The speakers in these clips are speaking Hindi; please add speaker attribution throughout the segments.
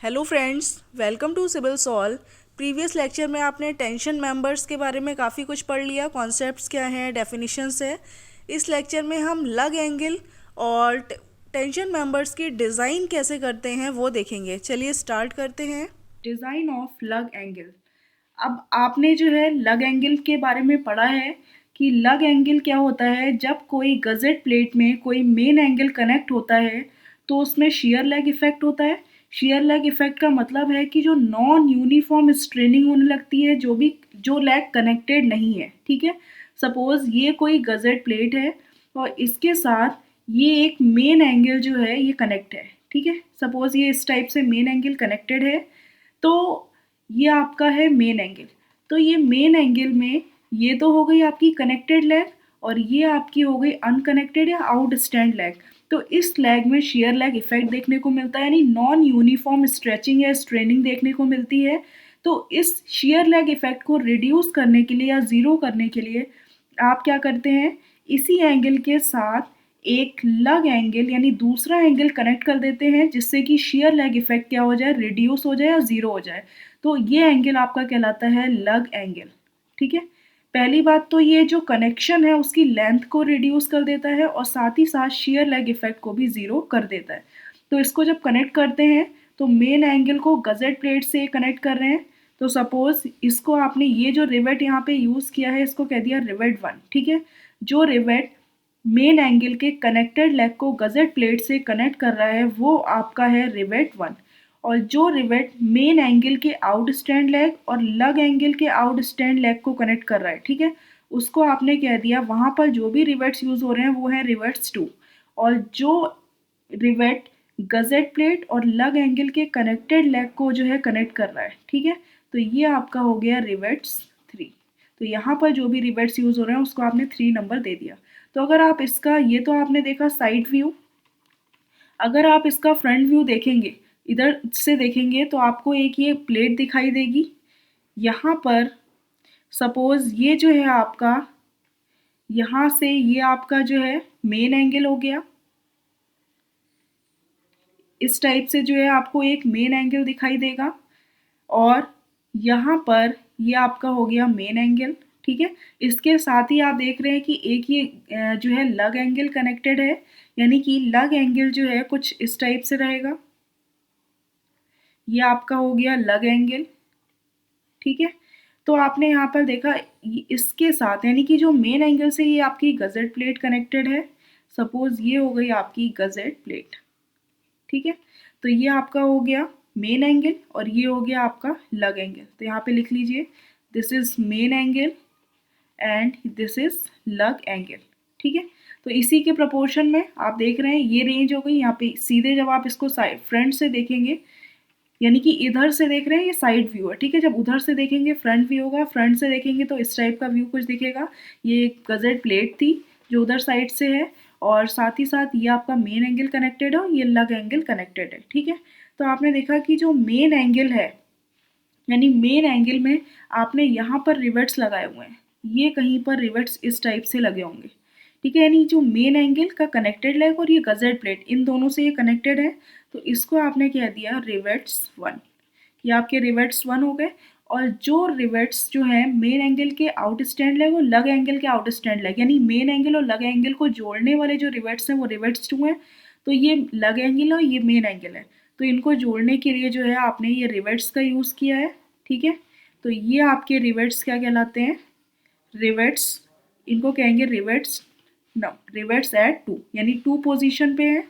Speaker 1: Hello friends, welcome to civil solve. Previous lecture में आपने टेंशन मेंबर्स के बारे में काफ़ी कुछ पढ़ लिया, कॉन्सेप्ट्स क्या हैं, डेफिनेशंस है। इस लेक्चर में हम लग एंगल और टेंशन मेंबर्स की डिज़ाइन कैसे करते हैं वो देखेंगे। चलिए स्टार्ट करते हैं।
Speaker 2: डिज़ाइन ऑफ लग एंगल। अब आपने जो है लग एंगल के बारे में पढ़ा है कि लग एंगल क्या होता है। जब कोई गज़ेट प्लेट में कोई मेन एंगल कनेक्ट होता है तो उसमें शियर लैग इफ़ेक्ट होता है। शियर लैग इफ़ेक्ट का मतलब है कि जो नॉन यूनिफॉर्म स्ट्रेनिंग होने लगती है, जो लैग कनेक्टेड नहीं है। ठीक है, सपोज़ ये कोई गज़ेट प्लेट है और इसके साथ ये एक मेन एंगल जो है ये कनेक्ट है। ठीक है, सपोज़ ये इस टाइप से मेन एंगल कनेक्टेड है, तो ये आपका है मेन एंगल। तो ये मेन एंगल में ये तो हो गई आपकी कनेक्टेड लेग और ये आपकी हो गई अनकनेक्टेड या आउट स्टैंड लेग। तो इस लेग में शियर लेग इफेक्ट देखने को मिलता है, यानी नॉन यूनिफॉर्म स्ट्रेचिंग या स्ट्रेनिंग देखने को मिलती है। तो इस शियर लेग इफेक्ट को रिड्यूस करने के लिए या ज़ीरो करने के लिए आप क्या करते हैं, इसी एंगल के साथ एक लग एंगल यानी दूसरा एंगल कनेक्ट कर देते हैं, जिससे कि शियर लेग इफेक्ट क्या हो जाए, रिड्यूस हो जाए या ज़ीरो हो जाए। तो ये एंगल आपका कहलाता है लग एंगल। ठीक है, पहली बात तो ये जो कनेक्शन है उसकी लेंथ को रिड्यूस कर देता है और साथ ही साथ शियर लेग इफेक्ट को भी ज़ीरो कर देता है। तो इसको जब कनेक्ट करते हैं तो मेन एंगल को गज़ेट प्लेट से कनेक्ट कर रहे हैं। तो सपोज इसको आपने ये जो रिवेट यहाँ पे यूज़ किया है इसको कह दिया रिवेट 1। ठीक है, जो रिवेट मेन एंगल के कनेक्टेड लेग को गज़ेट प्लेट से कनेक्ट कर रहा है वो आपका है रिवेट 1। और जो रिवेट मेन एंगल के आउट स्टैंड लेग और लग एंगल के आउट स्टैंड लेग को कनेक्ट कर रहा है, ठीक है, उसको आपने कह दिया, वहाँ पर जो भी रिवेट्स यूज़ हो रहे हैं वो है रिवेट्स 2। और जो रिवेट गज़ेट प्लेट और लग एंगल के कनेक्टेड लेग को जो है कनेक्ट कर रहा है, ठीक है, तो ये आपका हो गया रिवेट्स 3। तो यहाँ पर जो भी रिवेट्स यूज़ हो रहे हैं उसको आपने 3 नंबर दे दिया। तो अगर आप इसका, ये तो आपने देखा साइड व्यू, अगर आप इसका फ्रंट व्यू देखेंगे, इधर से देखेंगे तो आपको एक ये प्लेट दिखाई देगी। यहाँ पर सपोज ये जो है आपका, यहाँ से ये आपका जो है मेन एंगल हो गया। इस टाइप से जो है आपको एक मेन एंगल दिखाई देगा और यहाँ पर ये आपका हो गया मेन एंगल। ठीक है, इसके साथ ही आप देख रहे हैं कि एक ये जो है लग एंगल कनेक्टेड है, यानी कि लग एंगल जो है कुछ इस टाइप से रहेगा। ये आपका हो गया लग एंगल। ठीक है, तो आपने यहाँ पर देखा इसके साथ, यानी कि जो मेन एंगल से ये आपकी गज़ेट प्लेट कनेक्टेड है। सपोज ये हो गई आपकी गज़ेट प्लेट। ठीक है, तो ये आपका हो गया मेन एंगल और ये हो गया आपका लग एंगल। तो यहाँ पे लिख लीजिए, this is main angle and this is लग एंगल। ठीक है, तो इसी के प्रोपोर्शन में आप देख रहे हैं ये रेंज हो गई। यहाँ पे सीधे जब आप इसको साइड फ्रंट से देखेंगे, यानी कि इधर से देख रहे हैं ये साइड व्यू है। ठीक है, जब उधर से देखेंगे फ्रंट व्यू होगा, फ्रंट से देखेंगे तो इस टाइप का व्यू कुछ दिखेगा। ये एक गज़ेट प्लेट थी जो उधर साइड से है और साथ ही साथ ये आपका मेन एंगल कनेक्टेड है और ये लग एंगल कनेक्टेड है। ठीक है, तो आपने देखा कि जो मेन एंगल है, यानी मेन एंगल में आपने यहाँ पर रिवेट्स लगाए हुए हैं, ये कहीं पर रिवेट्स इस टाइप से लगे होंगे। ठीक है, यानी जो मेन एंगल का कनेक्टेड लेग और ये गज़ेट प्लेट, इन दोनों से ये कनेक्टेड है, तो इसको आपने कह दिया रिवेट्स 1। ये आपके रिवेट्स 1 हो गए। और जो रिवेट्स जो है मेन एंगल के आउट स्टैंड लेग और लग एंगल के आउट स्टैंड लेग, यानी मेन एंगल और लग एंगल को जोड़ने वाले जो रिवेट्स हैं वो रिवेट्स 2 हैं। तो ये लग एंगल और ये मेन एंगल है, तो इनको जोड़ने के लिए जो है आपने ये रिवेट्स का यूज़ किया है। ठीक है, तो ये आपके रिवेट्स क्या कहलाते हैं, रिवेट्स, इनको कहेंगे रिवेट्स। नो, रिवेट्स एट 2, यानी 2 पोजीशन पे है।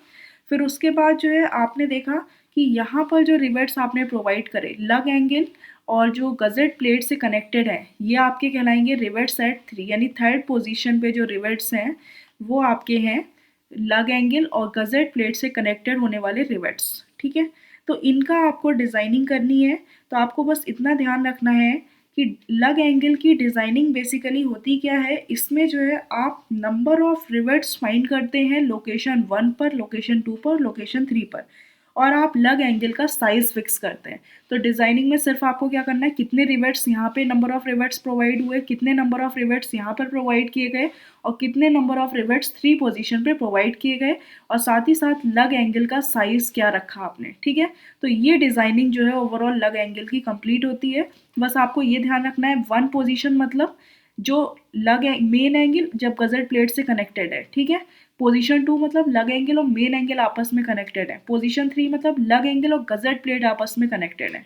Speaker 2: फिर उसके बाद जो है आपने देखा कि यहाँ पर जो रिवेट्स आपने प्रोवाइड करे लग एंगल और जो गज़ेट प्लेट से कनेक्टेड है, ये आपके कहलाएंगे रिवेट्स एट 3, यानी थर्ड पोजीशन पे जो रिवेट्स हैं वो आपके हैं लग एंगल और गज़ेट प्लेट से कनेक्टेड होने वाले रिवेट्स। ठीक है, तो इनका आपको डिज़ाइनिंग करनी है। तो आपको बस इतना ध्यान रखना है कि लग एंगल की डिज़ाइनिंग बेसिकली होती क्या है, इसमें जो है आप नंबर ऑफ रिवेट्स फाइंड करते हैं लोकेशन 1 पर, लोकेशन 2 पर, लोकेशन 3 पर। और आप लग एंगल का साइज फिक्स करते हैं। तो डिजाइनिंग में सिर्फ आपको क्या करना है, कितने रिवेट्स यहाँ पे नंबर ऑफ रिवेट्स प्रोवाइड हुए, कितने नंबर ऑफ रिवेट्स यहाँ पर प्रोवाइड किए गए और कितने नंबर ऑफ रिवेट्स 3 पोजीशन पे प्रोवाइड किए गए और साथ ही साथ लग एंगल का साइज क्या रखा आपने। ठीक है, तो ये डिजाइनिंग जो है ओवरऑल लग एंगल की कंप्लीट होती है। बस आपको ये ध्यान रखना है, 1 पोजीशन मतलब जो लग मेन एंगल जब गजट प्लेट से कनेक्टेड है। ठीक है, पोजीशन 2 मतलब लग एंगल और मेन एंगल आपस में कनेक्टेड है। पोजीशन 3 मतलब लग एंगल और गजट प्लेट आपस में कनेक्टेड है।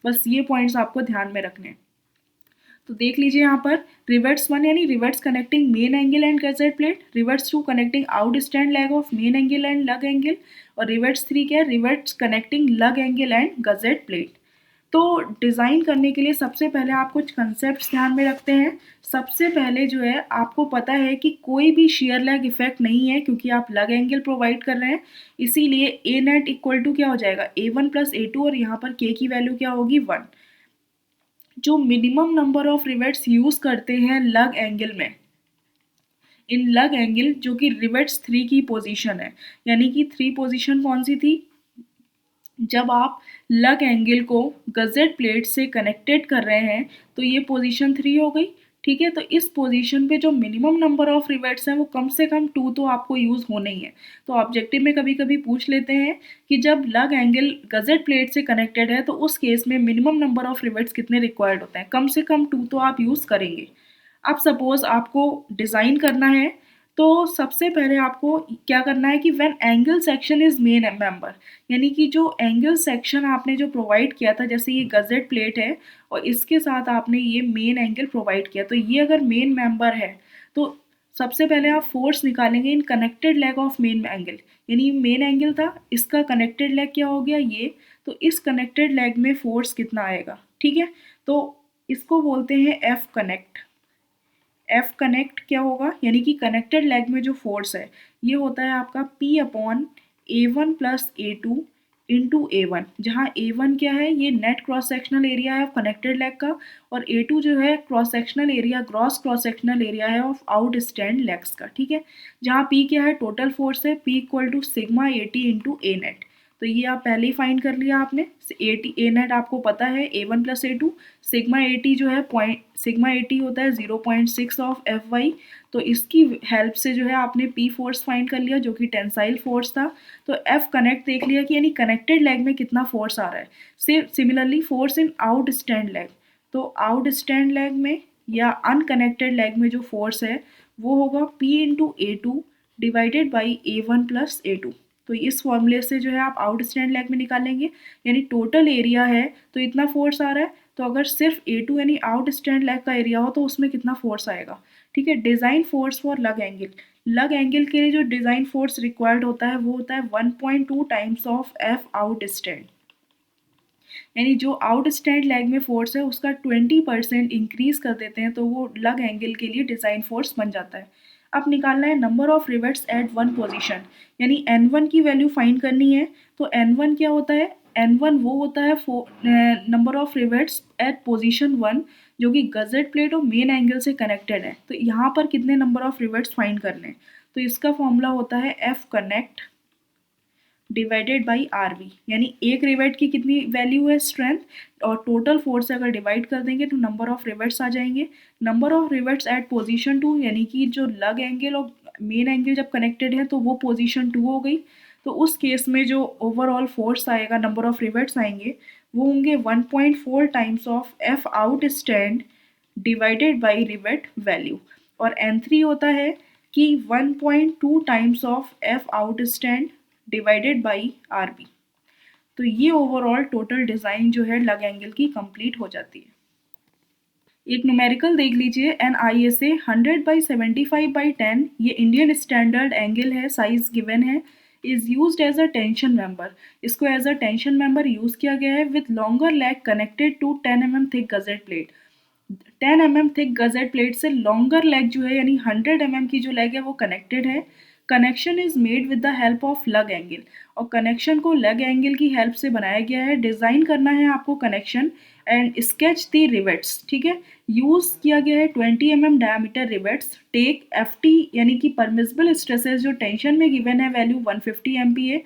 Speaker 2: बस ये पॉइंट्स आपको ध्यान में रखने हैं। तो देख लीजिए यहाँ पर रिवर्ट्स 1 यानी reverts connecting main angle and gazette plate, reverts 2 connecting out stand leg of main angle and लग एंगल और रिवर्ट्स 3 क्या है, रिवर्ट्स कनेक्टिंग लग एंगल एंड गजट प्लेट। तो डिज़ाइन करने के लिए सबसे पहले आप कुछ कंसेप्ट ध्यान में रखते हैं। सबसे पहले जो है आपको पता है कि कोई भी शेयर लैग इफेक्ट नहीं है क्योंकि आप लग एंगल प्रोवाइड कर रहे हैं, इसीलिए ए नेट इक्वल टू क्या हो जाएगा, A1 प्लस A2 और यहाँ पर के की वैल्यू क्या होगी 1। जो minimum number of rivets use करते हैं लग एंगल में, इन लग एंगल जो कि रिवेट्स 3 की पोजीशन है, यानी कि 3 पोजीशन कौन सी थी, जब आप लग एंगल को गजेट प्लेट से कनेक्टेड कर रहे हैं तो ये पोजीशन 3 हो गई। ठीक है, तो इस पोजीशन पे जो मिनिमम नंबर ऑफ रिवेट्स हैं वो कम से कम 2 तो आपको यूज़ होने ही है। तो ऑब्जेक्टिव में कभी कभी पूछ लेते हैं कि जब लग एंगल गजेट प्लेट से कनेक्टेड है तो उस केस में मिनिमम नंबर ऑफ रिवेट्स कितने रिक्वायर्ड होते हैं, कम से कम 2 तो आप यूज़ करेंगे। अब सपोज आपको डिज़ाइन करना है तो सबसे पहले आपको क्या करना है कि when angle section is main member, यानी कि जो एंगल सेक्शन आपने जो प्रोवाइड किया था, जैसे ये गजेट प्लेट है और इसके साथ आपने ये मेन एंगल प्रोवाइड किया, तो ये अगर मेन मेंबर है तो सबसे पहले आप फोर्स निकालेंगे in connected leg of main angle, यानी मेन एंगल था, इसका कनेक्टेड लेग क्या हो गया ये, तो इस कनेक्टेड लेग में फोर्स कितना आएगा। ठीक है, तो इसको बोलते हैं एफ कनेक्ट। एफ कनेक्ट क्या होगा, यानी कि कनेक्टेड लेग में जो फोर्स है ये होता है आपका P upon A1 plus A2 into A1, जहाँ A1 क्या है, ये नेट क्रॉस सेक्शनल एरिया है कनेक्टेड लेग का और A2 जो है cross sectional area, gross cross sectional area है ऑफ आउट स्टैंड लेग्स का। ठीक है, जहाँ P क्या है, टोटल फोर्स है, P equal to sigma AT into A net. तो ये आप पहले ही फाइंड कर लिया आपने, ए नेट आपको पता है A1 plus A2, sigma AT जो है सिग्मा AT होता है 0.6 ऑफ Fy, तो इसकी हेल्प से जो है आपने P फोर्स फाइंड कर लिया जो कि टेंसाइल फोर्स था। तो F कनेक्ट देख लिया कि यानी कनेक्टेड लेग में कितना फोर्स आ रहा है। Similarly force in out stand leg, तो आउट स्टैंड लेग में या अनकनेक्टेड लेग में जो फोर्स है वो होगा P into A2 divided by A1 plus A2। तो इस फॉर्मूले से जो है आप आउट स्टैंड लेग में निकालेंगे, यानी टोटल एरिया है तो इतना फोर्स आ रहा है, तो अगर सिर्फ A2 यानी आउट स्टैंड लेग का एरिया हो तो उसमें कितना फोर्स आएगा। ठीक है, डिज़ाइन फोर्स फॉर लग एंगल, लग एंगल के लिए जो डिज़ाइन फोर्स रिक्वायर्ड होता है वो होता है 1.2 times of F out stand, यानी जो आउट स्टैंड लेग में फोर्स है उसका 20% इंक्रीज कर देते हैं तो वो लग एंगल के लिए डिज़ाइन फोर्स बन जाता है। अब निकालना है number of rivets at 1 position, यानी N1 की वैल्यू फाइंड करनी है। तो N1 क्या होता है, N1 वो होता है number of rivets at position 1 जो कि गजेट प्लेट और मेन एंगल से कनेक्टेड है। तो यहाँ पर कितने नंबर ऑफ रिवेट्स फाइंड करने हैं, तो इसका फॉर्मूला होता है F connect divided by R V, यानी एक रिवेट की कितनी वैल्यू है स्ट्रेंथ और टोटल फोर्स से अगर डिवाइड कर देंगे तो नंबर ऑफ रिवेट्स आ जाएंगे। Number of rivets at position 2, यानी कि जो लग एंगल और मेन एंगल जब कनेक्टेड है तो वो पोजीशन 2 हो गई, तो उस केस में जो ओवरऑल फोर्स आएगा, नंबर ऑफ रिवेट्स आएंगे वो होंगे 1.4 times of F out stand divided by rivet value, और N3 होता है कि 1.2 times of F out stand divided by R B. तो ये ओवरऑल टोटल डिज़ाइन जो है लग एंगल की कंप्लीट हो जाती है। एक न्यूमेरिकल देख लीजिए, एन आई एस ए 100/75/10, ये इंडियन स्टैंडर्ड एंगल है, साइज गिवन है, is used as a tension member. इसको as a tension member use किया गया है with longer leg connected to 10 mm thick gusset plate. 10 mm thick gusset plate से लॉन्गर लेग जो है यानी 100 mm की जो लेग है वो कनेक्टेड है। Connection is made with the help of लग एंगल, और कनेक्शन को लग एंगल की हेल्प से बनाया गया है। डिज़ाइन करना है आपको connection and sketch the rivets. ठीक है, यूज किया गया है 20 mm diameter rivets. Take F T यानी कि परमिसिबल स्ट्रेसेस जो टेंशन में गिवन है वैल्यू 150 MPa,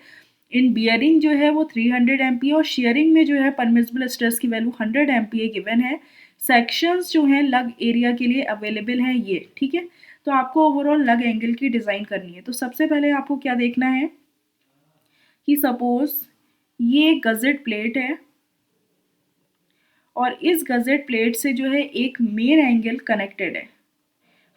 Speaker 2: इन बियरिंग जो है वो 300 MPa और शेयरिंग में जो है परमिसिबल स्ट्रेस की वैल्यू 100 MPa गिवन है। सेक्शंस जो हैं लग एरिया के लिए अवेलेबल हैं ये, ठीक है। तो आपको ओवरऑल लग एंगल की डिज़ाइन करनी है। तो सबसे पहले आपको क्या देखना है कि सपोज ये गजेट प्लेट है और इस गजेट प्लेट से जो है एक मेन एंगल कनेक्टेड है।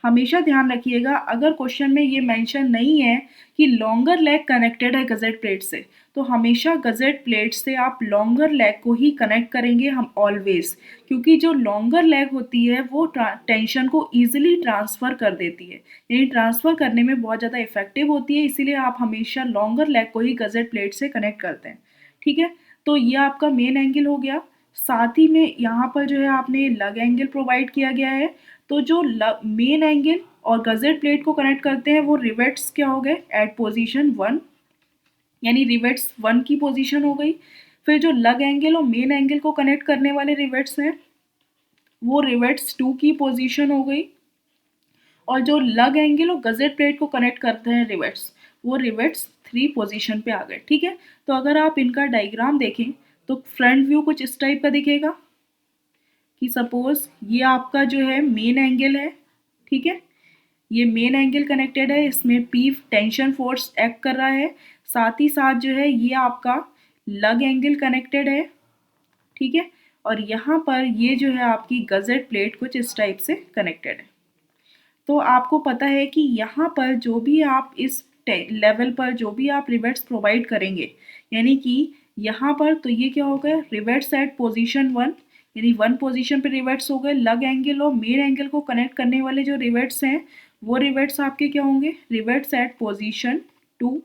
Speaker 2: हमेशा ध्यान रखिएगा, अगर क्वेश्चन में ये मेंशन नहीं है कि लॉन्गर लेग कनेक्टेड है गजेट प्लेट से, तो हमेशा गजेट प्लेट से आप लॉन्गर लेग को ही कनेक्ट करेंगे हम ऑलवेज, क्योंकि जो लॉन्गर लेग होती है वो टेंशन को ईजिली ट्रांसफ़र कर देती है, यानी ट्रांसफ़र करने में बहुत ज़्यादा इफेक्टिव होती है, इसीलिए आप हमेशा लॉन्गर लेग को ही गजेट प्लेट से कनेक्ट करते हैं, ठीक है। तो ये आपका मेन एंगल हो गया। साथ ही में यहाँ पर जो है आपने लग एंगल प्रोवाइड किया गया है। तो जो मेन एंगल और गजेट प्लेट को कनेक्ट करते हैं वो रिवेट्स क्या हो गए एट पोजीशन 1, यानी रिवेट्स 1 की पोजीशन हो गई। फिर जो लग एंगल और मेन एंगल को कनेक्ट करने वाले रिवेट्स हैं वो रिवेट्स 2 की पोजीशन हो गई। और जो लग एंगल और गजेट प्लेट को कनेक्ट करते हैं रिवेट्स, वो रिवेट्स 3 पोजीशन पे आ गए, ठीक है। तो अगर आप इनका डायग्राम देखें तो फ्रंट व्यू कुछ इस टाइप का दिखेगा कि सपोज ये आपका जो है मेन एंगल है, ठीक है। ये मेन एंगल कनेक्टेड है, इसमें पी टेंशन फोर्स एक्ट कर रहा है। साथ ही साथ जो है ये आपका लग एंगल कनेक्टेड है, ठीक है। और यहाँ पर ये जो है आपकी गजेट प्लेट कुछ इस टाइप से कनेक्टेड है। तो आपको पता है कि यहाँ पर जो भी आप इस लेवल पर जो भी आप रिवेट्स प्रोवाइड करेंगे, यानी कि यहाँ पर तो ये क्या हो गया रिवेट्स एट पोजीशन 1, यानी 1 पोजीशन पे रिवेट्स हो गए। लग एंगल और मेन एंगल को कनेक्ट करने वाले जो रिवेट्स हैं वो रिवेट्स आपके क्या होंगे रिवेट्स एट पोजीशन 2,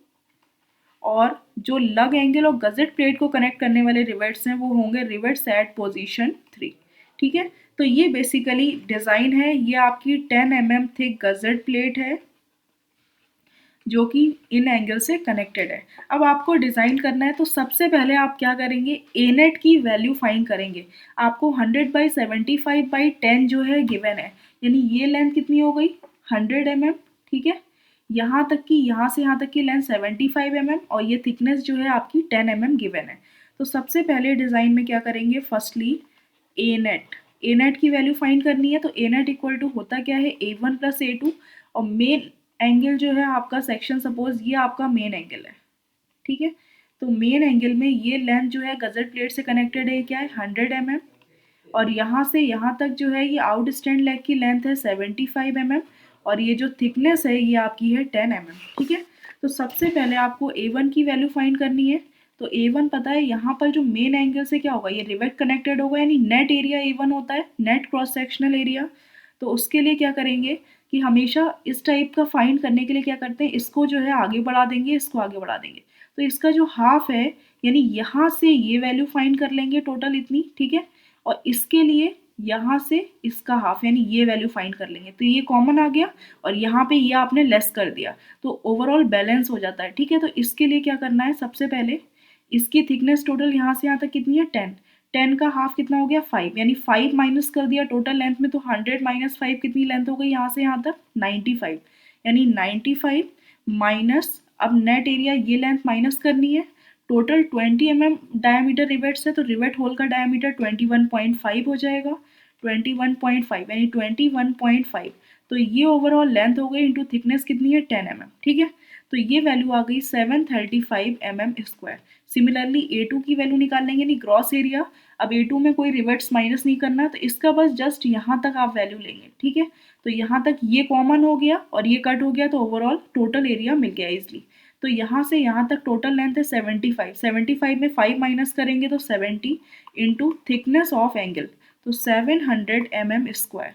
Speaker 2: और जो लग एंगल और गजेट प्लेट को कनेक्ट करने वाले रिवेट्स हैं वो होंगे रिवेट्स एट पोजीशन 3, ठीक है। तो ये बेसिकली डिज़ाइन है। ये आपकी 10 mm थिक गजेट प्लेट है जो कि इन एंगल से कनेक्टेड है। अब आपको डिज़ाइन करना है तो सबसे पहले आप क्या करेंगे ए नेट की वैल्यू फाइंड करेंगे। आपको 100/75/10 जो है गिवन है, यानी ये लेंथ कितनी हो गई 100 mm, ठीक है। यहाँ तक की यहाँ से यहाँ तक की लेंथ 75 mm और ये थिकनेस जो है आपकी 10 mm गिवन है। तो सबसे पहले डिज़ाइन में क्या करेंगे फर्स्टली ए नेट की वैल्यू फाइंड करनी है। तो ए नेट इक्वल टू होता क्या है A1 + A2, और मेन एंगल जो है आपका सेक्शन सपोज ये आपका मेन एंगल है, ठीक है। तो मेन एंगल में ये लेंथ जो है गजेट प्लेट से कनेक्टेड है क्या है 100 mm, और यहाँ से यहाँ तक जो है ये आउट स्टैंड लेग की लेंथ है 75 mm, और ये जो थिकनेस है ये आपकी है 10 mm, ठीक है। तो सबसे पहले आपको A1 की वैल्यू फाइंड करनी है। तो A1 पता है यहाँ पर जो मेन एंगल से क्या होगा ये रिवेट कनेक्टेड होगा, यानी नेट एरिया A1 होता है, नेट क्रॉस सेक्शनल एरिया। तो उसके लिए क्या करेंगे कि हमेशा इस टाइप का फाइंड करने के लिए क्या करते हैं इसको जो है आगे बढ़ा देंगे, इसको आगे बढ़ा देंगे। तो इसका जो हाफ है यानी यहाँ से ये वैल्यू फाइंड कर लेंगे टोटल इतनी, ठीक है। और इसके लिए यहाँ से इसका हाफ यानी ये वैल्यू फाइंड कर लेंगे। तो ये कॉमन आ गया और यहाँ पे ये आपने लेस कर दिया तो ओवरऑल बैलेंस हो जाता है, ठीक है। तो इसके लिए क्या करना है सबसे पहले इसकी थिकनेस टोटल यहाँ से यहाँ तक कितनी है 10, 10 का हाफ कितना हो गया 5, यानी 5 माइनस कर दिया टोटल लेंथ में। तो 100 - 5 कितनी लेंथ हो गई यहाँ से यहाँ तक 95, यानी 95 माइनस अब नेट एरिया ये लेंथ माइनस करनी है। टोटल 20 mm डायमीटर रिवेट्स है तो रिवेट होल का डायमीटर 21.5 हो जाएगा, 21.5 यानी 21.5। तो ये ओवरऑल लेंथ हो गई इंटू थिकनेस कितनी है 10 mm, ठीक है। तो ये वैल्यू आ गई 735 mm²। सिमिलरली A2 की वैल्यू निकाल लेंगे, यानी ग्रॉस एरिया। अब A2 में कोई रिवर्ट्स माइनस नहीं करना तो इसका बस जस्ट यहाँ तक आप वैल्यू लेंगे, ठीक है। तो यहाँ तक ये कॉमन हो गया और ये कट हो गया तो ओवरऑल टोटल एरिया मिल गया इजली। तो यहाँ से यहाँ तक टोटल लेंथ है 75, 75 में 5 माइनस करेंगे तो 70 इंटू थिकनेस ऑफ एंगल तो 700 mm²।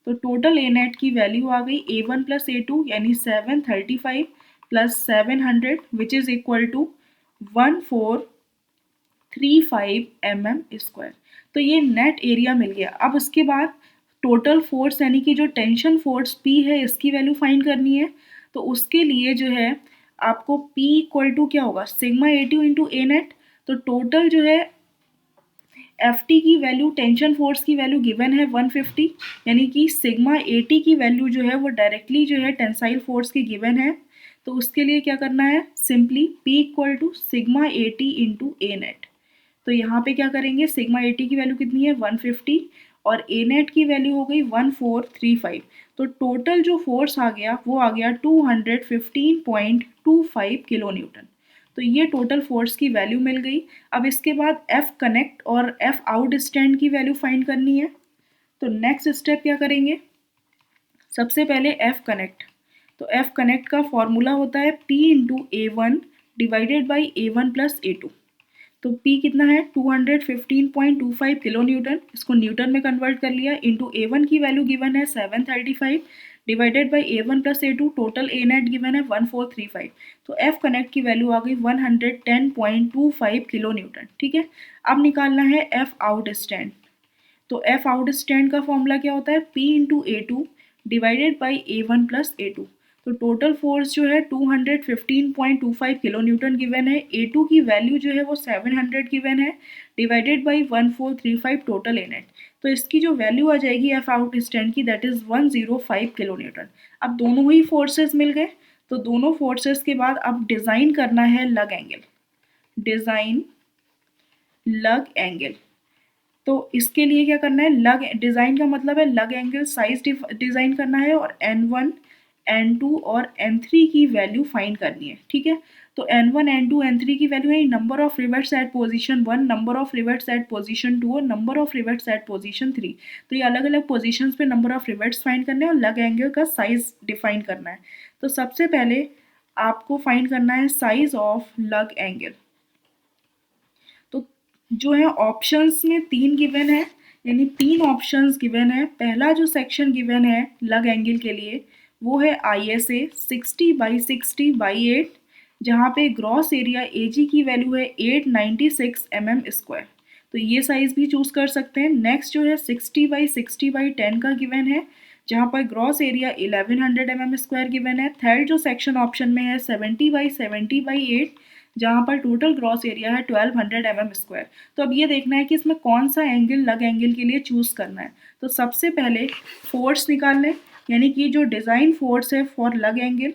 Speaker 2: तो टोटल ए नेट की वैल्यू आ गई A1 + A2 यानी 735 + 700 which is equal to 1435 mm²। तो ये नेट एरिया मिल गया। अब उसके बाद टोटल फोर्स यानी कि जो टेंशन फोर्स P है इसकी वैल्यू फाइंड करनी है। तो उसके लिए जो है आपको P इक्वल टू क्या होगा sigma A2 into A net. तो टोटल जो है Ft की वैल्यू टेंशन फोर्स की वैल्यू गिवन है 150, यानी कि सिग्मा At की वैल्यू जो है वो डायरेक्टली जो है टेंसाइल फोर्स की गिवन है तो उसके लिए क्या करना है, simply P equal to sigma AT into A net. तो यहाँ पे क्या करेंगे, सिग्मा AT की वैल्यू कितनी है 150 और ए नेट की वैल्यू हो गई 1435। तो टोटल जो फोर्स आ गया वो आ गया 215.25 किलो न्यूटन। तो ये टोटल फोर्स की वैल्यू मिल गई। अब इसके बाद F कनेक्ट और F आउट स्टैंड की वैल्यू फाइंड करनी है। तो नेक्स्ट स्टेप क्या करेंगे, सबसे पहले F कनेक्ट। तो F कनेक्ट का फॉर्मूला होता है P into A1 divided by A1 plus A2। तो P कितना है 215.25 किलो न्यूटन, इसको न्यूटन में कन्वर्ट कर लिया, इंटू A1 की वैल्यू गिवन है 735 divided by A1 plus A2, total A net given है 1435। तो F कनेक्ट की वैल्यू आ गई 110.25 किलो न्यूटन। ठीक है, अब निकालना है F आउट स्टैंड। तो F आउट स्टैंड का फॉर्मूला क्या होता है, P into A2 divided by A1 plus A2। तो टोटल फोर्स जो है 215.25 किलो न्यूटन गिवन है, A2 की वैल्यू जो है वो 700 गिवन है, divided by 1435 total A net. तो इसकी जो वैल्यू आ जाएगी F आउट स्टैंड की, दैट इज़ 105 किलो न्यूटन। अब दोनों ही फोर्सेस मिल गए, तो दोनों फोर्सेस के बाद अब डिज़ाइन करना है लग एंगल। डिज़ाइन लग एंगल, तो इसके लिए क्या करना है, लग डिज़ाइन का मतलब है लग एंगल साइज डिज़ाइन करना है और N1 N2 और N3 की वैल्यू फाइंड करनी है। ठीक है, तो N1 N2 N3 की वैल्यू है number of rivets at position 1, number of rivets at position 2 और number of rivets at position 3। तो ये अलग अलग पोजीशंस पे नंबर ऑफ रिवेट्स फाइंड करने हैं और लग एंगल का साइज डिफाइन करना है। तो सबसे पहले आपको फाइंड करना है साइज ऑफ लग एंगल। तो जो है ऑप्शंस में 3 गिवन है, यानी 3 ऑप्शंस गिवन है। पहला जो सेक्शन गिवन है लग एंगल के लिए वो है ISA 60/60/8, जहाँ पे ग्रॉस एरिया AG की वैल्यू है 896 mm²। तो ये साइज भी चूज कर सकते हैं। नेक्स्ट जो है 60/60/10 का गिवन है, जहाँ पर ग्रॉस एरिया 1100 mm² गिवन है। थर्ड जो सेक्शन ऑप्शन में है 70/70/8, जहाँ पर टोटल ग्रॉस एरिया है 1200 mm²। तो अब ये देखना है कि इसमें कौन सा एंगल लग एंगल के लिए चूज करना है। तो सबसे पहले फोर्स निकाल लें, यानी कि जो डिज़ाइन फोर्स है फॉर लग एंगल।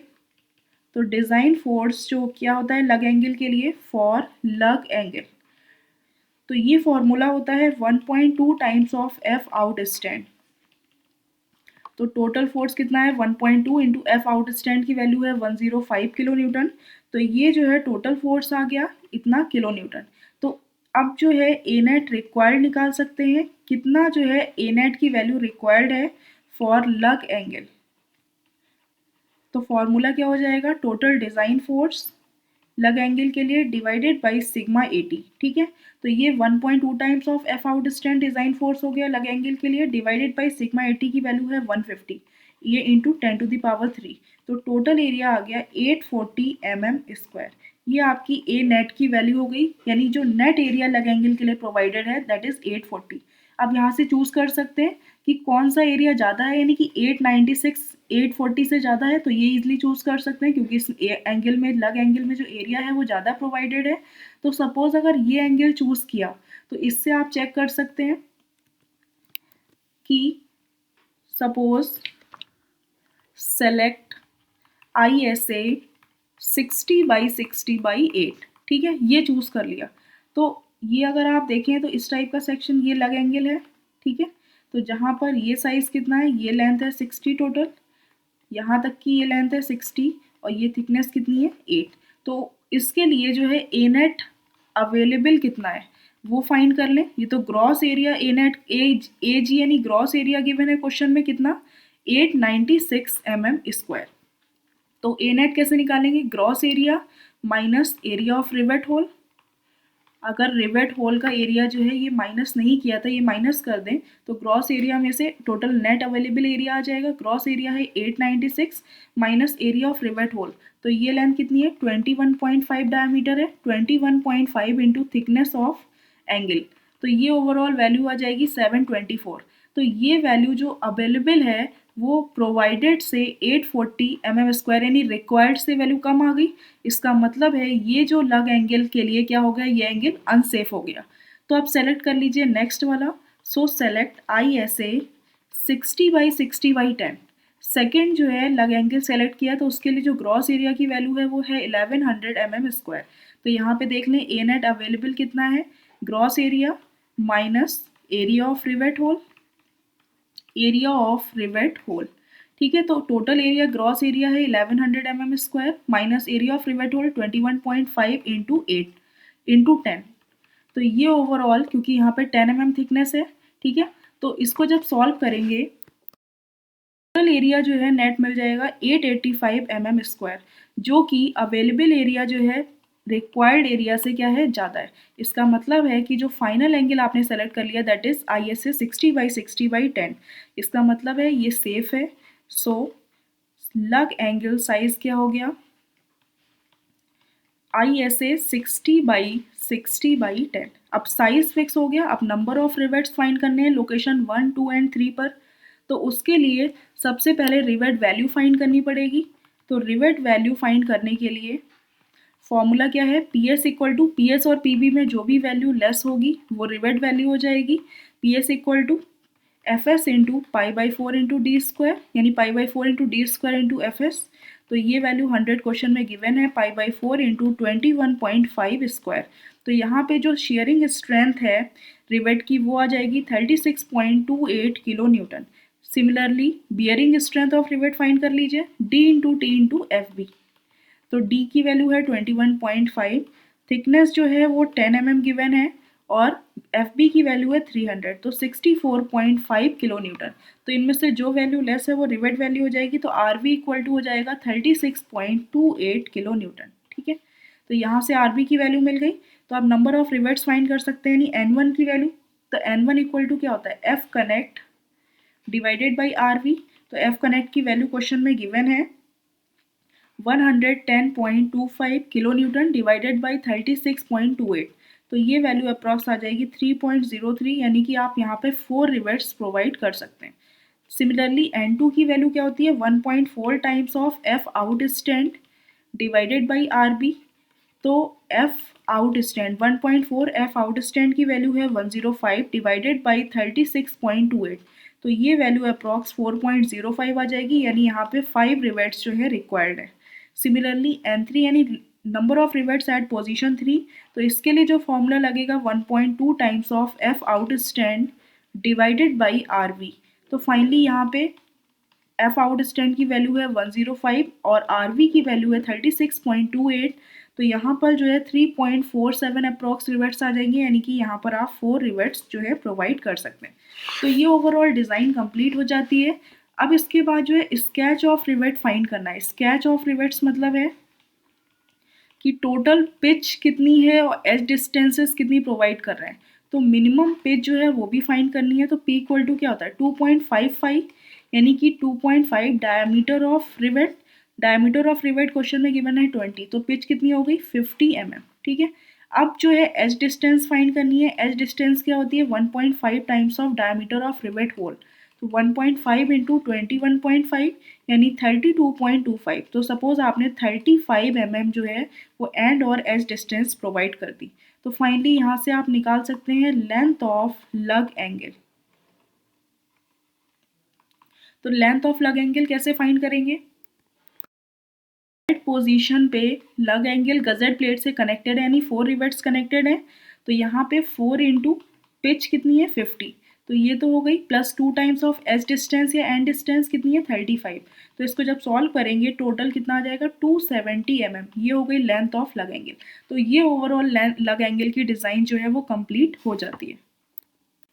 Speaker 2: तो डिज़ाइन फोर्स जो क्या होता है लग एंगल के लिए, फॉर लग एंगल, तो ये फॉर्मूला होता है 1.2 times of F out stand. तो टोटल फोर्स कितना है 1.2 इंटू F आउट स्टैंड की वैल्यू है 105 किलो न्यूटन। तो ये जो है टोटल फोर्स आ गया इतना किलो न्यूटन। तो अब जो है ए नेट रिक्वायर्ड निकाल सकते हैं, कितना जो है ए नेट की वैल्यू रिक्वायर्ड है फॉर लग एंगल। तो फॉर्मूला क्या हो जाएगा, टोटल डिज़ाइन फोर्स लग एंगल के लिए डिवाइडेड बाई सिग्मा AT। ठीक है, तो ये 1.2 times of F out stand design force हो गया लग एंगल के लिए, डिवाइडेड बाई सिग्मा AT की वैल्यू है 150, ये इंटू 10⁻3। तो टोटल एरिया आ गया 840 mm²। ये आपकी ए नेट की वैल्यू हो गई, यानी जो नेट एरिया लग एंगल के लिए प्रोवाइडेड है दैट इज़ 840। अब यहाँ से चूज कर सकते हैं कि कौन सा एरिया ज़्यादा है, यानी कि 896 840 से ज़्यादा है, तो ये इजीली चूज कर सकते हैं क्योंकि इस एंगल में लग एंगल में जो एरिया है वो ज़्यादा प्रोवाइडेड है। तो सपोज अगर ये एंगल चूज किया तो इससे आप चेक कर सकते हैं कि सपोज सेलेक्ट ISA 60/60/8। ठीक है, ये चूज कर लिया। तो ये अगर आप देखें तो इस टाइप का सेक्शन ये लग एंगल है। ठीक है, तो जहाँ पर ये साइज कितना है, ये लेंथ है 60 टोटल, यहाँ तक की ये लेंथ है 60 और ये थिकनेस कितनी है 8। तो इसके लिए जो है ए नेट अवेलेबल कितना है वो फाइंड कर लें। ये तो gross area A net AG यानी ग्रॉस एरिया गिवन है क्वेश्चन में कितना 896 mm²। तो ए नेट कैसे निकालेंगे, gross area minus area of rivet hole. अगर रिवेट होल का एरिया जो है ये माइनस नहीं किया था, ये माइनस कर दें तो ग्रॉस एरिया में से टोटल नेट अवेलेबल एरिया आ जाएगा। ग्रॉस एरिया है 896 minus area of rivet hole, तो ये लेंथ कितनी है 21.5 डायमीटर है, 21.5 इंटू थिकनेस ऑफ एंगल, तो ये ओवरऑल वैल्यू आ जाएगी 724। तो ये वैल्यू जो अवेलेबल है वो प्रोवाइडेड से 840 mm² यानी रिक्वायर्ड से वैल्यू कम आ गई। इसका मतलब है ये जो लग एंगल के लिए क्या हो गया, ये एंगल अनसेफ हो गया। तो आप सेलेक्ट कर लीजिए नेक्स्ट वाला। सो सेलेक्ट ISA 60/60/10। सेकेंड जो है लग एंगल सेलेक्ट किया तो उसके लिए जो ग्रॉस एरिया की वैल्यू है वो है 1100 mm²। तो यहाँ पे देख लें ए नेट अवेलेबल कितना है, gross area minus area of rivet hole, area of rivet hole. ठीक है, तो टोटल एरिया ग्रॉस एरिया है 1100 mm² minus area of rivet hole 21.5 into 8 into 10। तो ये ओवरऑल क्योंकि यहाँ पे 10 mm थिकनेस है, ठीक है, तो इसको जब सॉल्व करेंगे टोटल एरिया जो है नेट मिल जाएगा 885 mm², जो कि अवेलेबल एरिया जो है रिक्वायर्ड एरिया से क्या है ज़्यादा है। इसका मतलब है कि जो फाइनल एंगल आपने सेलेक्ट कर लिया दैट इज ISA 60/60/10, इसका मतलब है ये सेफ है। सो लग एंगल साइज क्या हो गया, ISA 60/60/10। अब साइज फिक्स हो गया, अब नंबर ऑफ रिवेट्स फाइंड करने हैं लोकेशन 1, 2 एंड 3 पर। तो उसके लिए सबसे पहले रिवेट वैल्यू फाइंड करनी पड़ेगी। तो रिवेट वैल्यू फाइंड करने के लिए फॉर्मूला क्या है, PS इक्वल टू PS और PB में जो भी वैल्यू लेस होगी वो रिवेट वैल्यू हो जाएगी। PS equal to FS into π/4 into D², यानी π/4 इंटू D² इंटू FS। तो ये वैल्यू 100 क्वेश्चन में गिवन है π/4 इंटू 21.5²। तो यहाँ पे जो शेयरिंग स्ट्रेंथ है रिवेट की वो आ जाएगी 36.28 kilo newton. Similarly bearing strength of rivet find कर लीजिए, D into T into FB। तो D की वैल्यू है 21.5, थिकनेस जो है वो 10 mm गिवन है और FB की वैल्यू है 300, तो 64.5 किलो न्यूटन। तो इनमें से जो वैल्यू लेस है वो रिवेट वैल्यू हो जाएगी, तो RV इक्वल टू हो जाएगा 36.28 किलो न्यूटन। ठीक है, तो यहाँ से RV की वैल्यू मिल गई, तो आप नंबर ऑफ रिवेट्स फाइंड कर सकते हैं, यानी N1 की वैल्यू। तो N1 इक्वल टू क्या होता है, F connect divided by RV। तो F कनेक्ट की वैल्यू क्वेश्चन में गिवन है 110.25 किलो न्यूटन डिवाइडेड बाई 36.28। तो ये वैल्यू अप्रॉक्स आ जाएगी 3.03, यानी कि आप यहाँ पे 4 रिवेट्स प्रोवाइड कर सकते हैं। सिमिलरली N2 की वैल्यू क्या होती है, 1.4 times of F out stand divided by RB। तो F out stand 1.4, F out stand की वैल्यू है 105 डिवाइडेड बाई 36.28। तो ये वैल्यू अप्रॉक्स 4.05 आ जाएगी, यानी यहाँ पे 5 रिवेट्स जो है रिक्वायर्ड है। सिमिलरली N3 यानी number of rivets at position 3, तो इसके लिए जो फॉर्मूला लगेगा 1.2 times of F out stand divided by RV। तो फाइनली यहाँ पे F आउट स्टैंड की वैल्यू है 105 और RV की वैल्यू है 36.28। तो यहाँ पर जो है 3.47 अप्रॉक्स रिवेट्स आ जाएंगे, यानी कि यहाँ पर आप 4 रिवेट्स जो है प्रोवाइड कर सकते हैं। तो ये ओवरऑल डिज़ाइन कंप्लीट हो जाती है। अब इसके बाद जो है स्केच ऑफ रिवेट फाइंड करना है। स्केच ऑफ रिवेट्स मतलब है कि टोटल पिच कितनी है और एज डिस्टेंसेस कितनी प्रोवाइड कर रहे हैं। तो मिनिमम पिच जो है वो भी फाइंड करनी है। तो P इक्वल टू क्या होता है 2.55, यानी कि 2.5 diameter of rivet. Diameter of rivet question में गिवन है 20, तो पिच कितनी हो गई 50 mm। ठीक है, अब जो है एज डिस्टेंस फाइंड करनी है। एज डिस्टेंस क्या होती है 1.5 times of diameter of rivet hole. तो 1.5 इंटू 21.5 यानी 32.25। तो सपोज आपने 35 mm जो है वो एंड और एज डिस्टेंस प्रोवाइड कर दी। तो फाइनली यहाँ से आप निकाल सकते हैं लेंथ ऑफ लग एंगल। तो लेंथ ऑफ लग एंगल कैसे फाइंड करेंगे, पोजीशन पे लग एंगल गजेट प्लेट से कनेक्टेड है, यानी 4 रिवेट्स कनेक्टेड है। तो यहाँ पे 4 इंटू पिच कितनी है 50, तो ये तो हो गई plus 2 times of edge distance या एंड डिस्टेंस कितनी है 35। तो इसको जब सॉल्व करेंगे टोटल कितना आ जाएगा 270 mm। ये हो गई लेंथ ऑफ लग एंगल। तो ये ओवरऑल लग एंगल की डिज़ाइन जो है वो कंप्लीट हो जाती है।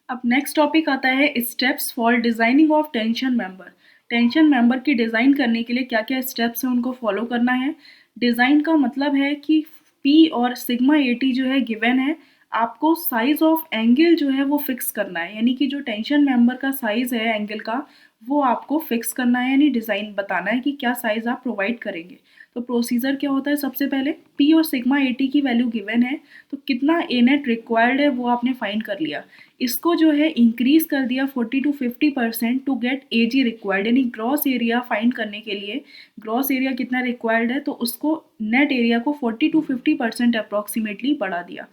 Speaker 2: अब नेक्स्ट टॉपिक आता है steps for designing of tension member. Tension member की डिज़ाइन करने के लिए क्या क्या स्टेप्स हैं उनको फॉलो करना है। डिज़ाइन का मतलब है कि P और सिग्मा AT जो है गिवन है, आपको साइज ऑफ एंगल जो है वो फिक्स करना है, यानी कि जो टेंशन मेंबर का साइज है एंगल का वो आपको फिक्स करना है, यानी डिज़ाइन बताना है कि क्या साइज आप प्रोवाइड करेंगे। तो प्रोसीजर क्या होता है, सबसे पहले P और सिग्मा AT की वैल्यू गिवन है, तो कितना A नेट रिक्वायर्ड है वो आपने फाइंड कर लिया। इसको जो है इंक्रीज कर दिया 40 to 50% to get AG required, यानी ग्रॉस एरिया फाइंड करने के लिए ग्रॉस एरिया कितना रिक्वायर्ड है तो उसको नेट एरिया को 40 to 50% अप्रॉक्सीमेटली बढ़ा दिया।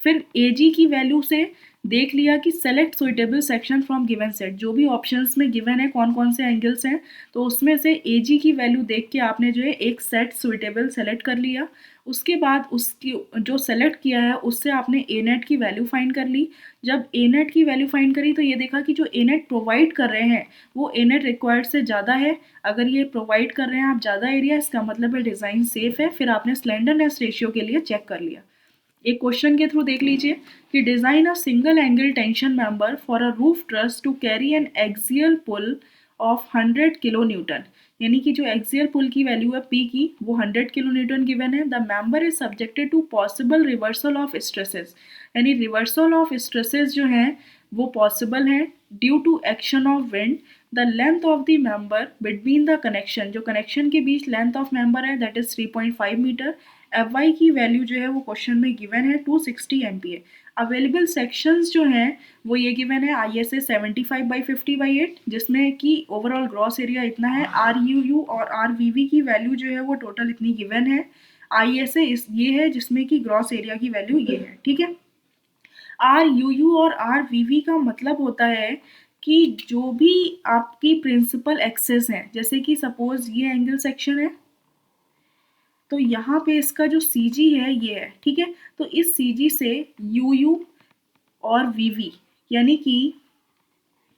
Speaker 2: फिर AG की वैल्यू से देख लिया कि select suitable section from given set, जो भी ऑप्शंस में गिवन है कौन कौन से एंगल्स हैं, तो उसमें से AG की वैल्यू देख के आपने जो है एक सेट सुइटेबल सेलेक्ट कर लिया। उसके बाद उसकी जो सेलेक्ट किया है उससे आपने ए नेट की वैल्यू फाइंड कर ली। जब ए नेट की वैल्यू फाइंड करी तो ये देखा कि जो ए नेट प्रोवाइड कर रहे हैं वो ए नेट रिक्वायर्ड से ज़्यादा है। अगर ये प्रोवाइड कर रहे हैं आप ज़्यादा एरिया, इसका मतलब है डिज़ाइन सेफ है। फिर आपने स्लेंडरनेस रेशियो के लिए चेक कर लिया। एक क्वेश्चन के थ्रू देख लीजिए कि design a single angle tension member for a roof truss to carry an axial pull of 100 kilo newton, यानी कि जो एक्सियल पुल की वैल्यू है P की वो 100 किलो न्यूटन गिवन है। The member is subjected to possible reversal of stresses, यानी रिवर्सल ऑफ स्ट्रेसेस जो हैं वो पॉसिबल हैं due to action of wind. The length of the member between the connection, जो कनेक्शन के बीच लेंथ ऑफ मेंबर है दैट इज 3.5 मीटर। Fy की वैल्यू जो है वो क्वेश्चन में गिवन है 260 MPa। अवेलेबल सेक्शंस जो हैं वो ये गिवन है ISA 75/50/8, जिसमें कि ओवरऑल ग्रॉस एरिया इतना है। RUU और RVV की वैल्यू जो है वो टोटल इतनी गिवन है। ISA ये है जिसमें कि ग्रॉस एरिया की वैल्यू ये है, ठीक है। RUU और RVV का मतलब होता है कि जो भी आपकी प्रिंसिपल एक्सेस हैं, जैसे कि सपोज ये एंगल सेक्शन है तो यहाँ पे इसका जो CG है ये है, ठीक है। तो इस CG से UU और VV यानी कि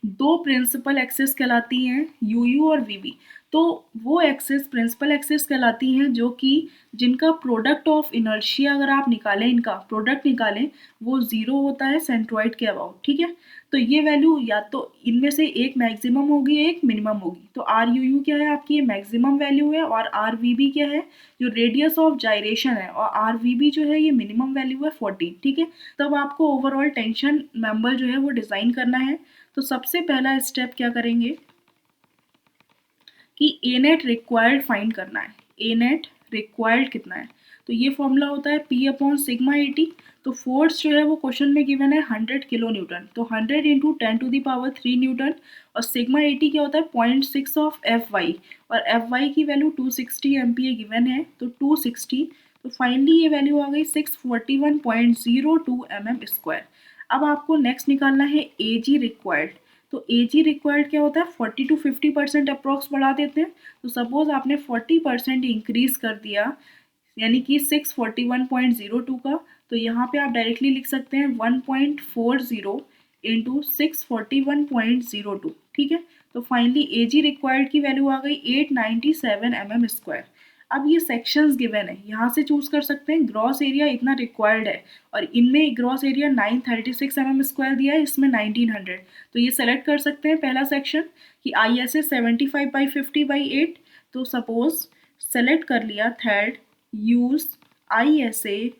Speaker 2: दो प्रिंसिपल एक्सेस कहलाती हैं UU और VV। तो वो एक्सेस प्रिंसिपल एक्सेस कहलाती हैं जो कि जिनका प्रोडक्ट ऑफ इनर्शिया अगर आप निकालें, इनका प्रोडक्ट निकालें वो 0 होता है सेंट्रॉइड के अबाउट, ठीक है। तो ये वैल्यू या तो इनमें से एक मैक्सिमम होगी एक मिनिमम होगी। तो RUU क्या है आपकी, ये मैक्सिमम वैल्यू है, और RVV क्या है जो रेडियस ऑफ जायरेशन है, और RVB जो है ये मिनिमम वैल्यू है 14, ठीक है। तब आपको ओवरऑल टेंशन मेंबर जो है वो डिज़ाइन करना है। तो सबसे पहला स्टेप क्या करेंगे कि ए नेट रिक्वायर्ड फाइंड करना है। ए नेट रिक्वायर्ड कितना है, तो ये फॉर्मूला होता है P/σ80। तो फोर्स जो है वो क्वेश्चन में गिवन है 100 किलो न्यूटन, तो 100 इंटू 10⁻³ न्यूटन, और σ80 क्या होता है 0.6 ऑफ Fy, और Fy की वैल्यू 260 MPa गिवन है, तो 260। तो फाइनली ये वैल्यू आ गई 641.02 mm²। अब आपको नेक्स्ट निकालना है AG रिक्वायर्ड। तो AG रिक्वायर्ड क्या होता है 40 to 50% अप्रॉक्स बढ़ा देते हैं। तो सपोज आपने 40% इंक्रीज कर दिया यानी कि 641.02 का, तो यहाँ पे आप डायरेक्टली लिख सकते हैं 1.40 इंटू 641.02, ठीक है। तो फाइनली AG रिक्वायर्ड की वैल्यू आ गई 897 mm²। अब ये सेक्शंस गिवन है, यहाँ से चूज कर सकते हैं। ग्रॉस एरिया इतना रिक्वायर्ड है और इनमें ग्रॉस एरिया 936 mm² दिया है, इसमें 1900। तो ये सेलेक्ट कर सकते हैं पहला सेक्शन कि ISA 75/50/8। तो सपोज सेलेक्ट कर लिया थर्ड, यूज ISA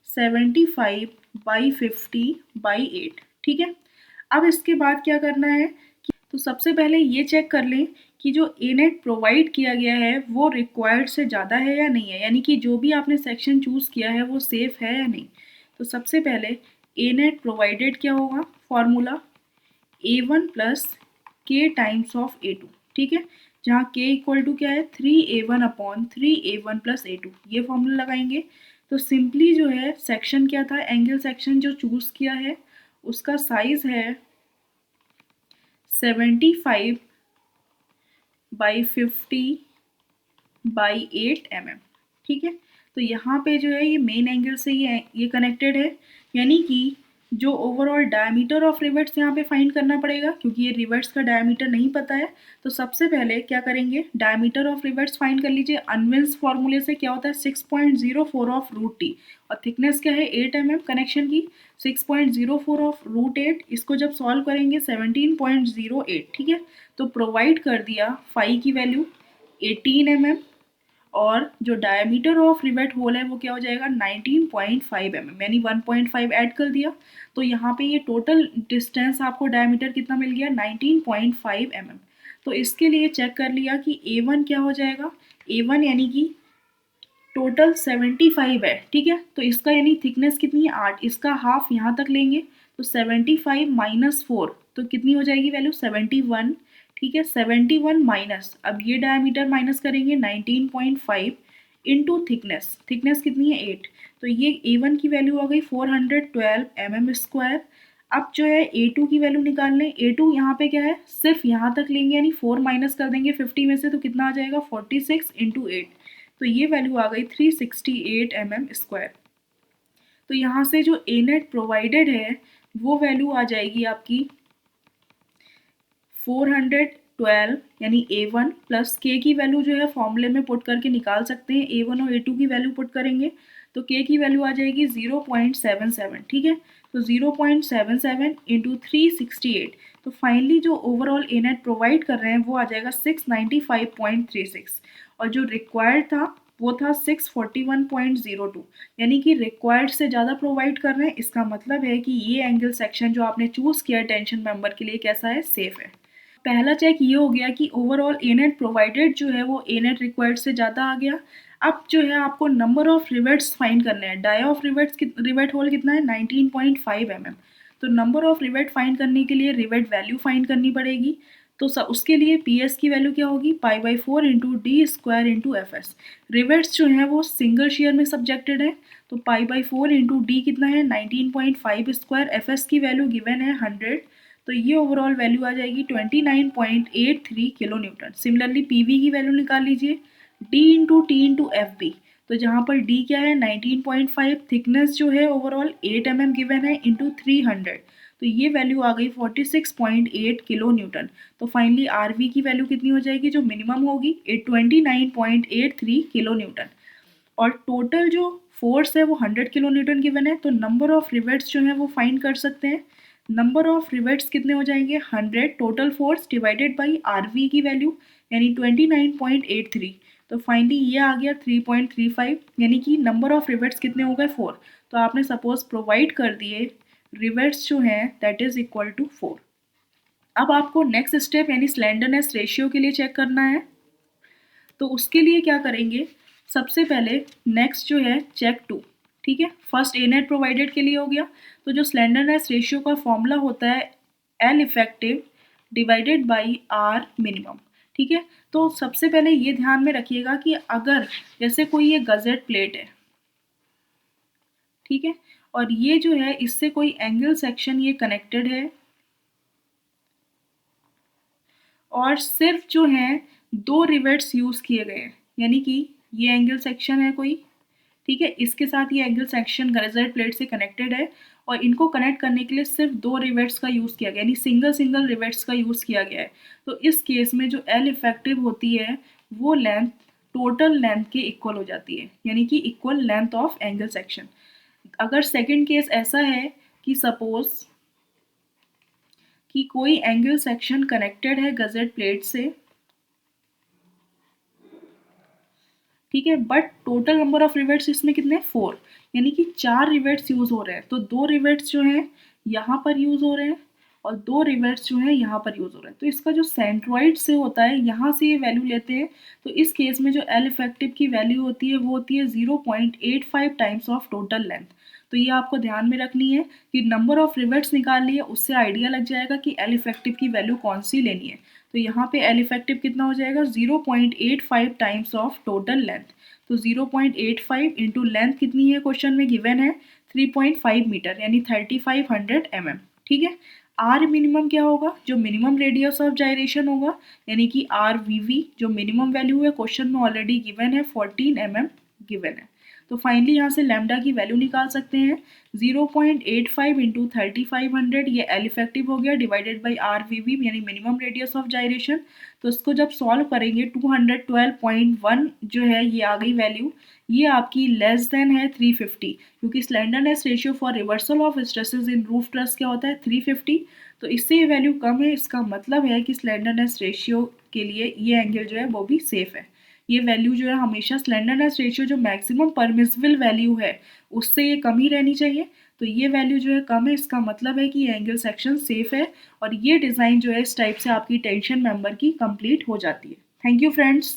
Speaker 2: 75/50/8, ठीक है। अब इसके बाद क्या करना है कि तो सबसे पहले ये चेक कर लें कि जो ए नेट प्रोवाइड किया गया है वो रिक्वायर्ड से ज़्यादा है या नहीं है, यानी कि जो भी आपने सेक्शन चूज़ किया है वो सेफ है या नहीं। तो सबसे पहले ए नेट प्रोवाइडेड क्या होगा, formula A1 plus K times of A2, ठीक है। जहाँ K इक्वल टू क्या है 3A1/3A1 प्लस A2, ये फॉर्मूला लगाएंगे। तो सिंपली जो है सेक्शन क्या था, एंगल सेक्शन जो चूज़ किया है उसका साइज है 75/50/8 mm, ठीक है। तो यहाँ पे जो है ये मेन एंगल से ये कनेक्टेड है, यानी कि जो ओवरऑल डायमीटर ऑफ रिवेट्स यहाँ पे फाइंड करना पड़ेगा क्योंकि ये रिवेट्स का डायमीटर नहीं पता है। तो सबसे पहले क्या करेंगे, डायमीटर ऑफ रिवेट्स फाइंड कर लीजिए। अनविन्स फॉर्मूले से क्या होता है 6.04 ऑफ √t, और थिकनेस क्या है 8 mm कनेक्शन की। 6.04 ऑफ √8, इसको जब सॉल्व करेंगे 17.08, ठीक है। तो प्रोवाइड कर दिया फाई की वैल्यू 18 mm, और जो डायमीटर ऑफ रिवेट होल है वो क्या हो जाएगा 19.5 mm, यानी 1.5 ऐड कर दिया। तो यहाँ पे ये टोटल डिस्टेंस आपको डायमीटर कितना मिल गया 19.5 mm। तो इसके लिए चेक कर लिया कि A1 क्या हो जाएगा, A1 यानी कि टोटल 75 है, ठीक है। तो इसका यानी थिकनेस कितनी है 8, इसका हाफ यहाँ तक लेंगे तो 75 माइनस 4, तो कितनी हो जाएगी वैल्यू 71, ठीक है। 71 माइनस, अब ये डायमीटर माइनस करेंगे 19.5 इंटू थिकनेस, थिकनेस कितनी है 8, तो ये A1 की वैल्यू आ गई 412 mm²। अब जो है A2 की वैल्यू निकाल लें। A2 यहाँ पे क्या है, सिर्फ यहाँ तक लेंगे यानी 4 माइनस कर देंगे 50 में से, तो कितना आ जाएगा 46 इंटू 8, तो ये वैल्यू आ गई 368 mm²। तो यहाँ से जो ए नेट प्रोवाइडेड है वो वैल्यू आ जाएगी आपकी 412 यानी A1 प्लस के की वैल्यू जो है फॉर्मूले में पुट करके निकाल सकते हैं। A1 और A2 की वैल्यू पुट करेंगे तो के की वैल्यू आ जाएगी 0.77, ठीक है। तो 0.77 इंटू 368, तो फाइनली जो ओवरऑल ए नेट प्रोवाइड कर रहे हैं वो आ जाएगा 695.36, और जो रिक्वायर्ड था वो था 641.02, यानी कि रिक्वायर्ड से ज़्यादा प्रोवाइड कर रहे हैं। इसका मतलब है कि ये एंगल सेक्शन जो आपने चूज़ किया टेंशन मेंबर के लिए कैसा है, सेफ है। पहला चेक ये हो गया कि ओवरऑल ए नेट प्रोवाइडेड जो है वो ए नेट रिक्वायर्ड से ज़्यादा आ गया। अब जो है आपको नंबर ऑफ रिवेट्स फाइंड करने हैं। डाया ऑफ रिवेट होल कितना है, 19.5 mm। तो नंबर ऑफ रिवेट फाइंड करने के लिए रिवेट वैल्यू फाइंड करनी पड़ेगी। तो उसके लिए पी एस की वैल्यू क्या होगी, π/4 into D square into F S. Rivets जो हैं वो सिंगल शेयर में सब्जेक्टेड है, तो π/4 इंटू डी कितना है 19.5 स्क्वायर, एफ एस की वैल्यू गिवन है 100, तो ये ओवरऑल वैल्यू आ जाएगी 29.83 किलो न्यूटन। सिमिलरली पीवी की वैल्यू निकाल लीजिए, D into T into F B, तो जहाँ पर डी क्या है 19.5, थिकनेस जो है ओवरऑल 8 mm गिवन है इंटू 300, तो ये वैल्यू आ गई 46.8 किलो न्यूटन। तो फाइनली आर वी की वैल्यू कितनी हो जाएगी जो मिनिमम होगी, 29.83 किलो न्यूटन। और टोटल जो फोर्स है वो 100 किलो न्यूटन गिवन है, तो नंबर ऑफ रिवेट्स जो है वो फाइंड कर सकते हैं। नंबर ऑफ रिवेट्स कितने हो जाएंगे, 100 total force divided by R V की वैल्यू यानी 29.83, तो फाइनली ये आ गया 3.35, यानी कि नंबर ऑफ रिवेट्स कितने हो गए 4। तो आपने सपोज प्रोवाइड कर दिए रिवेट्स जो हैं दैट इज इक्वल टू 4। अब आपको नेक्स्ट स्टेप यानी स्लेंडरनेस रेशियो के लिए चेक करना है, तो उसके लिए क्या करेंगे, सबसे पहले नेक्स्ट जो है चेक 2, ठीक है। फर्स्ट ए नेट प्रोवाइडेड के लिए हो गया, तो जो स्लेंडरनेस रेशियो का फॉर्मूला होता है L effective divided by R minimum, ठीक है। तो सबसे पहले ये ध्यान में रखिएगा कि अगर जैसे कोई ये गजेट प्लेट है, ठीक है, और ये जो है इससे कोई एंगल सेक्शन ये कनेक्टेड है, और सिर्फ जो है 2 रिवेट्स यूज किए गए हैं, यानी कि ये एंगल सेक्शन है कोई, ठीक है, इसके साथ ये एंगल सेक्शन गजेट प्लेट से कनेक्टेड है, और इनको कनेक्ट करने के लिए सिर्फ 2 रिवेट्स का यूज़ किया गया, यानी सिंगल रिवेट्स का यूज़ किया गया है। तो इस केस में जो एल इफेक्टिव होती है वो लेंथ टोटल लेंथ के इक्वल हो जाती है, यानी कि equal length of angle section. अगर सेकंड केस ऐसा है कि सपोज कि कोई एंगल सेक्शन कनेक्टेड है गजेट प्लेट से, ठीक है, but total number of rivets इसमें कितने 4, यानी कि 4 रिवेट्स यूज हो रहे हैं, तो 2 रिवेट्स जो हैं यहाँ पर यूज हो रहे हैं और 2 रिवेट्स जो हैं यहाँ पर यूज हो रहे हैं। तो इसका जो सेंट्रॉइड से होता है यहाँ से ये वैल्यू लेते हैं, तो इस केस में जो एल इफेक्टिव की वैल्यू होती है वो होती है 0.85 टाइम्स ऑफ टोटल लेंथ। तो ये आपको ध्यान में रखनी है कि नंबर ऑफ रिवेट्स निकाल लिए, उससे आइडिया लग जाएगा कि एल इफेक्टिव की वैल्यू कौन सी लेनी है। तो यहाँ पे एल इफेक्टिव कितना हो जाएगा 0.85 टाइम्स ऑफ टोटल लेंथ, तो 0.85 इंटू लेंथ कितनी है क्वेश्चन में गिवन है 3.5 मीटर यानी 3500 mm, ठीक है। आर मिनिमम क्या होगा, जो मिनिमम रेडियस ऑफ जायरेशन होगा, यानी कि आर वी वी जो मिनिमम वैल्यू है क्वेश्चन में ऑलरेडी गिवन है 14 mm गिवन है। तो फाइनली यहाँ से लैम्डा की वैल्यू निकाल सकते हैं 0.85 इंटू 3500, ये एल इफेक्टिव हो गया divided by R V V यानी मिनिमम रेडियस ऑफ जायरेशन। तो इसको जब सॉल्व करेंगे 212.1 जो है ये आ गई वैल्यू, ये आपकी लेस देन है 350, क्योंकि slenderness ratio for reversal of stresses in roof truss क्या होता है 350, तो इससे ये वैल्यू कम है। इसका मतलब है कि स्लेंडरनेस रेशियो के लिए ये एंगल जो है वो भी सेफ है। ये वैल्यू जो है हमेशा स्लेंडरनेस रेशियो जो मैक्सिमम परमिसिबल वैल्यू है उससे ये कम ही रहनी चाहिए, तो ये वैल्यू जो है कम है, इसका मतलब है कि ये एंगल सेक्शन सेफ है, और ये डिज़ाइन जो है इस टाइप से आपकी टेंशन मेंबर की कंप्लीट हो जाती है। Thank you friends.